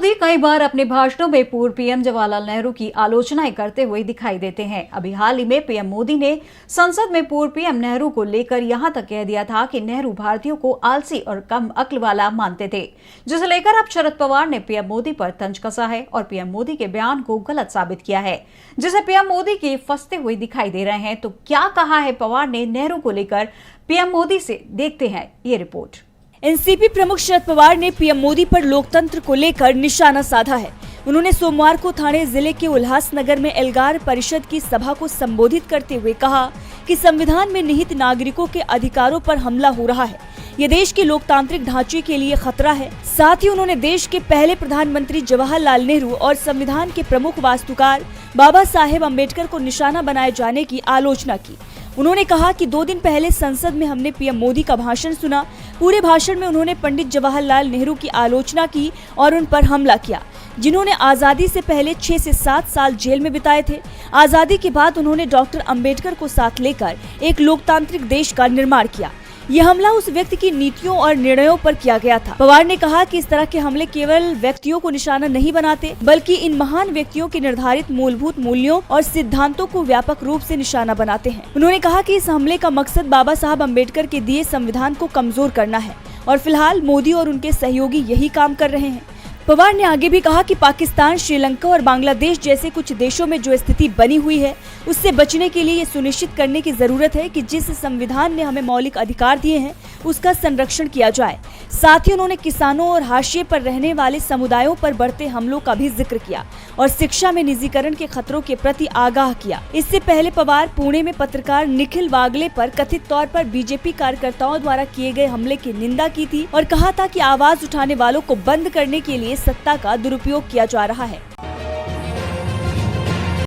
मोदी कई बार अपने भाषणों में पूर्व पीएम जवाहरलाल नेहरू की आलोचनाएं करते हुए दिखाई देते हैं। अभी हाल ही में पीएम मोदी ने संसद में पूर्व पीएम नेहरू को लेकर यहां तक कह दिया था कि नेहरू भारतीयों को आलसी और कम अक्ल वाला मानते थे, जिसे लेकर अब शरद पवार ने पीएम मोदी पर तंज कसा है और पीएम मोदी के बयान को गलत साबित किया है, जिसे पीएम मोदी के फंसते हुए दिखाई दे रहे हैं। तो क्या कहा है पवार ने नेहरू को लेकर पीएम मोदी से, देखते हैं ये रिपोर्ट। एनसीपी प्रमुख शरद पवार ने पीएम मोदी पर लोकतंत्र को लेकर निशाना साधा है। उन्होंने सोमवार को ठाणे जिले के उल्लासनगर में एल्गार परिषद की सभा को संबोधित करते हुए कहा कि संविधान में निहित नागरिकों के अधिकारों पर हमला हो रहा है। ये देश के लोकतांत्रिक ढांचे के लिए खतरा है। साथ ही उन्होंने देश के पहले प्रधानमंत्री जवाहरलाल नेहरू और संविधान के प्रमुख वास्तुकार बाबा साहेब अम्बेडकर को निशाना बनाए जाने की आलोचना की। उन्होंने कहा कि 2 दिन पहले संसद में हमने पीएम मोदी का भाषण सुना। पूरे भाषण में उन्होंने पंडित जवाहरलाल नेहरू की आलोचना की और उन पर हमला किया, जिन्होंने आजादी से पहले 6 से 7 साल जेल में बिताए थे। आजादी के बाद उन्होंने डॉक्टर अम्बेडकर को साथ लेकर एक लोकतांत्रिक देश का निर्माण किया। यह हमला उस व्यक्ति की नीतियों और निर्णयों पर किया गया था। पवार ने कहा कि इस तरह के हमले केवल व्यक्तियों को निशाना नहीं बनाते, बल्कि इन महान व्यक्तियों के निर्धारित मूलभूत मूल्यों और सिद्धांतों को व्यापक रूप से निशाना बनाते हैं। उन्होंने कहा कि इस हमले का मकसद बाबा साहब अम्बेडकर के दिए संविधान को कमजोर करना है और फिलहाल मोदी और उनके सहयोगी यही काम कर रहे हैं। पवार ने आगे भी कहा कि पाकिस्तान, श्रीलंका और बांग्लादेश जैसे कुछ देशों में जो स्थिति बनी हुई है, उससे बचने के लिए ये सुनिश्चित करने की जरूरत है कि जिस संविधान ने हमें मौलिक अधिकार दिए हैं, उसका संरक्षण किया जाए। साथ ही उन्होंने किसानों और हाशिए पर रहने वाले समुदायों पर बढ़ते हमलों का भी जिक्र किया और शिक्षा में निजीकरण के खतरों के प्रति आगाह किया। इससे पहले पवार पुणे में पत्रकार निखिल वागले पर कथित तौर पर बीजेपी कार्यकर्ताओं द्वारा किए गए हमले की निंदा की थी और कहा था कि आवाज उठाने वालों को बंद करने के लिए सत्ता का दुरुपयोग किया जा रहा है।